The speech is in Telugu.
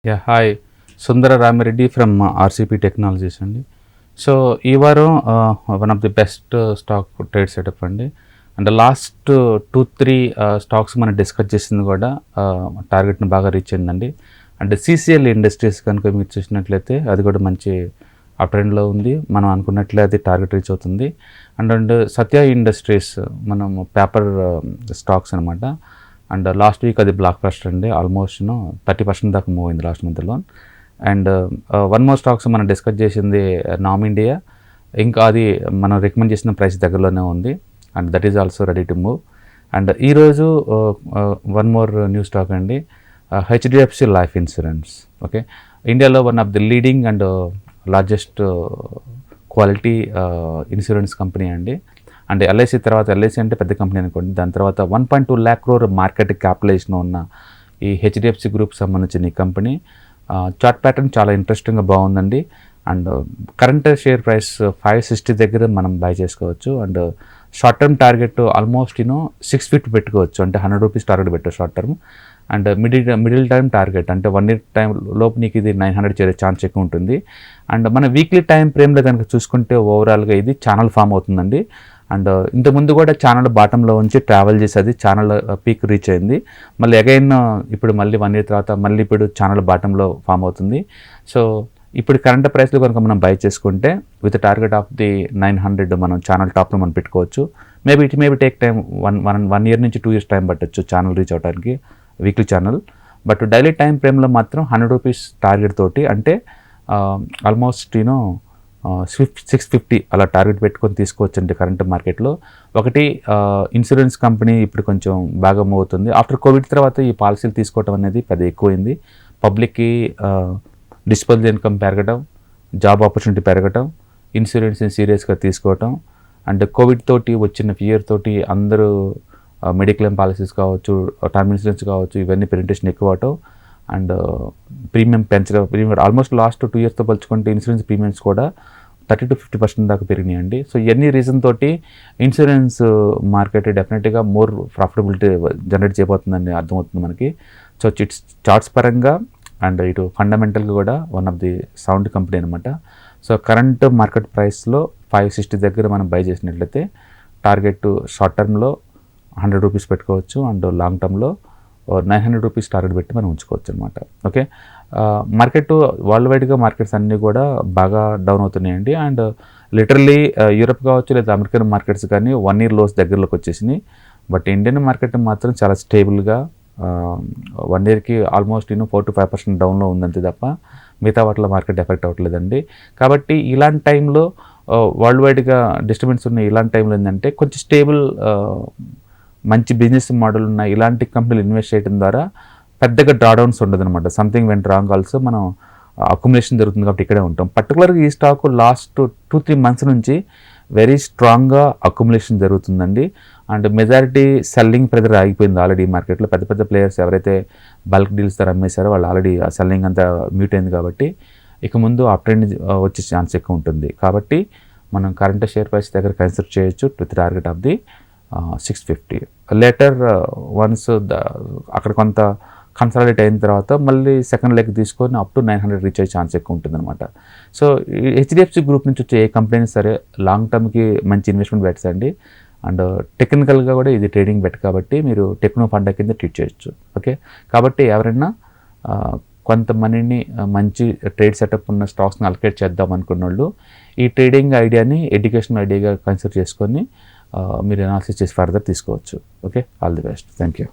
Hi. Sundara Rami Reddy from RCP Technologies అండి. సో ఈ వారం one of the best stock trade setup అండి. అండ్ లాస్ట్ 2-3 స్టాక్స్ మనం డిస్కస్ చేసింది కూడా టార్గెట్ని బాగా రీచ్ అయిందండి. అండ్ CCL ఇండస్ట్రీస్ కనుక మీరు చూసినట్లయితే అది కూడా మంచి అప్ ట్రెండ్లో ఉంది. మనం అనుకున్నట్లే అది టార్గెట్ రీచ్ అవుతుంది. అండ్ సత్య ఇండస్ట్రీస్ మనం పేపర్ స్టాక్స్ అనమాట. అండ్ లాస్ట్ వీక్ అది బ్లాక్ బస్టర్ అండి. ఆల్మోస్ట్ 30% దాకా మూవ్ అయింది లాస్ట్ మంత్లో. అండ్ వన్ మోర్ స్టాక్స్ మనం డిస్కస్ చేసింది నామ్ ఇండియా. ఇంకా అది మనం రికమెండ్ చేసిన ప్రైస్ దగ్గరలోనే ఉంది. And that is also ready to move. And ఈరోజు వన్ మోర్ న్యూ స్టాక్ అండి, HDFC లైఫ్ ఇన్సూరెన్స్. ఓకే, ఇండియాలో one of the leading and largest quality insurance company అండి. అండ్ LIC తర్వాత, LIC అంటే పెద్ద కంపెనీ అనుకోండి, దాని తర్వాత 1.2 lakh crore మార్కెట్ క్యాపిటలైజేషన్ ఉన్న ఈ HDFC గ్రూప్ సంబంధించిన ఈ కంపెనీ చార్ట్ ప్యాటర్న్ చాలా ఇంట్రెస్టింగ్గా బాగుందండి. అండ్ కరెంట్ షేర్ ప్రైస్ 560 దగ్గర మనం బై చేసుకోవచ్చు. And short term target almost 650 పెట్టుకోవచ్చు, అంటే 100 రూపీస్ టార్గెట్ పెట్టారు short term. And middle time target అంటే 1 year టైం లోపు నీకు ఇది 900 చేరే ఛాన్స్ ఎక్కువ ఉంటుంది. అండ్ మన వీక్లీ టైం ఫ్రేమ్లో కనుక చూసుకుంటే ఓవరాల్గా ఇది ఛానల్ ఫామ్ అవుతుందండి. అండ్ ఇంతకుముందు కూడా ఛానల్ బాటంలో ఉంచి ట్రావెల్ చేసేది, ఛానల్ పీక్ రీచ్ అయింది. మళ్ళీ అగైన్ ఇప్పుడు మళ్ళీ 1 year తర్వాత మళ్ళీ ఇప్పుడు ఛానల్ బాటంలో ఫామ్ అవుతుంది. సో ఇప్పుడు కరెంట్ ప్రైస్లో కనుక మనం బై చేసుకుంటే విత్ టార్గెట్ ఆఫ్ ది 900 మనం ఛానల్ టాప్లో మనం పెట్టుకోవచ్చు. It maybe take time 1 year నుంచి 2 years టైం పట్టచ్చు ఛానల్ రీచ్ అవడానికి, weekly channel. But daily time ఫ్రేమ్లో మాత్రం 100 రూపీస్ టార్గెట్ తోటి, అంటే ఆల్మోస్ట్ 650 అలా టార్గెట్ పెట్టుకొని తీసుకోవచ్చు అండి కరెంట్ మార్కెట్లో. ఒకటి ఇన్సూరెన్స్ కంపెనీ ఇప్పుడు కొంచెం బాగా మూవ్ అవుతుంది. ఆఫ్టర్ కోవిడ్ తర్వాత ఈ పాలసీలు తీసుకోవడం అనేది పెద్ద ఎక్కువైంది. పబ్లిక్కి డిస్పోజల్ ఇన్కమ్ పెరగడం, జాబ్ ఆపర్చునిటీ పెరగడం, ఇన్సూరెన్స్ని సీరియస్గా తీసుకోవటం, అండ్ కోవిడ్ తోటి వచ్చిన ఫియర్ తోటి అందరూ మెడిక్లెయిమ్ పాలసీస్ కావచ్చు, టర్మ్ ఇన్సూరెన్స్ కావచ్చు, ఇవన్నీ పెరిటేషన్ ఎక్కువ అవటం. అండ్ ప్రీమియం పెంచడం, ఆల్మోస్ట్ లాస్ట్ 2 yearsతో పోల్చుకుంటే ఇన్సూరెన్స్ ప్రీమియమ్స్ కూడా 30-50% దాకా పెరిగినాయండి. సో ఇవన్నీ రీజన్ తోటి ఇన్సూరెన్స్ మార్కెట్ డెఫినెట్గా మోర్ ప్రాఫిటబిలిటీ జనరేట్ చేయబోతుందని అర్థమవుతుంది మనకి. సో చార్ట్స్ పరంగా అండ్ ఇటు ఫండమెంటల్గా కూడా one of the sound company అనమాట. సో కరెంట్ మార్కెట్ ప్రైస్లో 560 దగ్గర మనం బై చేసినట్లయితే టార్గెట్ షార్ట్ టర్మ్లో 100 రూపీస్ పెట్టుకోవచ్చు, అండ్ లాంగ్ టర్మ్లో 900 రూపీస్ టార్గెట్ పెట్టి మనం ఉంచుకోవచ్చు అనమాట. ఓకే, మార్కెట్ వరల్డ్ వైడ్గా మార్కెట్స్ అన్నీ కూడా బాగా డౌన్ అవుతున్నాయండి. అండ్ లిటరల్లీ యూరప్ కావచ్చు లేదా అమెరికన్ మార్కెట్స్ కానీ 1 year లోస్ దగ్గరలోకి వచ్చేసినాయి. బట్ ఇండియన్ మార్కెట్ మాత్రం చాలా స్టేబుల్గా 1 yearకి ఆల్మోస్ట్ 4-5% డౌన్లో ఉందంతే తప్ప మిగతా వాటిలో మార్కెట్ ఎఫెక్ట్ అవ్వట్లేదండి. కాబట్టి ఇలాంటి టైంలో వరల్డ్ వైడ్గా డిస్టర్బెన్స్ ఉన్న ఇలాంటి టైంలో ఏంటంటే కొంచెం స్టేబుల్ మంచి బిజినెస్ మోడల్ ఉన్న ఇలాంటి కంపెనీలు ఇన్వెస్ట్ చేయడం ద్వారా పెద్దగా డ్రాడౌన్స్ ఉండదు అనమాట. సంథింగ్ వెంట్ రాంగ్ ఆల్సో మనం అక్యుములేషన్ జరుగుతుంది కాబట్టి ఇక్కడే ఉంటాం. పర్టికులర్గా ఈ స్టాక్ లాస్ట్ 2-3 months నుంచి వెరీ స్ట్రాంగ్గా అక్యుములేషన్ జరుగుతుందండి. అండ్ మెజారిటీ సెల్లింగ్ ప్రెజర్ ఆగిపోయింది ఆల్రెడీ మార్కెట్లో. పెద్ద పెద్ద ప్లేయర్స్ ఎవరైతే బల్క్ డీల్స్ ద్వారా అమ్మేశారో వాళ్ళు ఆల్రెడీ ఆ సెల్లింగ్ అంతా మ్యూట్ అయింది. కాబట్టి ఇక ముందు అప్ ట్రెండ్ వచ్చే ఛాన్స్ ఎక్కువ ఉంటుంది. కాబట్టి మనం కరెంట్ షేర్ ప్రైస్ దగ్గర కన్సిడర్ చేయొచ్చు with target of the 650. Later once అక్కడ కొంత కన్సాలిడేట్ అయిన తర్వాత మళ్ళీ సెకండ్ లెగ్ తీసుకొని అప్ టు 900 రీచ్ అయ్యే ఛాన్స్ ఎక్కువ ఉంటుంది అనమాట. సో HDFC గ్రూప్ నుంచి వచ్చే ఏ కంపెనీ సరే లాంగ్ టర్మ్కి మంచి ఇన్వెస్ట్మెంట్ బెట్స్ అండి. అండ్ టెక్నికల్గా కూడా ఇది ట్రేడింగ్ బెట్ కాబట్టి మీరు టెక్నో ఫండ్ కింద ట్రీట్ చేయొచ్చు. ఓకే, కాబట్టి ఎవరైనా కొంత మనీని మంచి ట్రేడ్ సెటప్ ఉన్న స్టాక్స్ని అలొకేట్ చేద్దాం అనుకున్న వాళ్ళు ఈ ట్రేడింగ్ ఐడియాని ఎడ్యుకేషనల్ ఐడియాగా కన్సిడర్ చేసుకొని మీరు అనాలిసిస్ చేసి ఫర్దర్ తీసుకోవచ్చు. Okay, all the best. Thank you.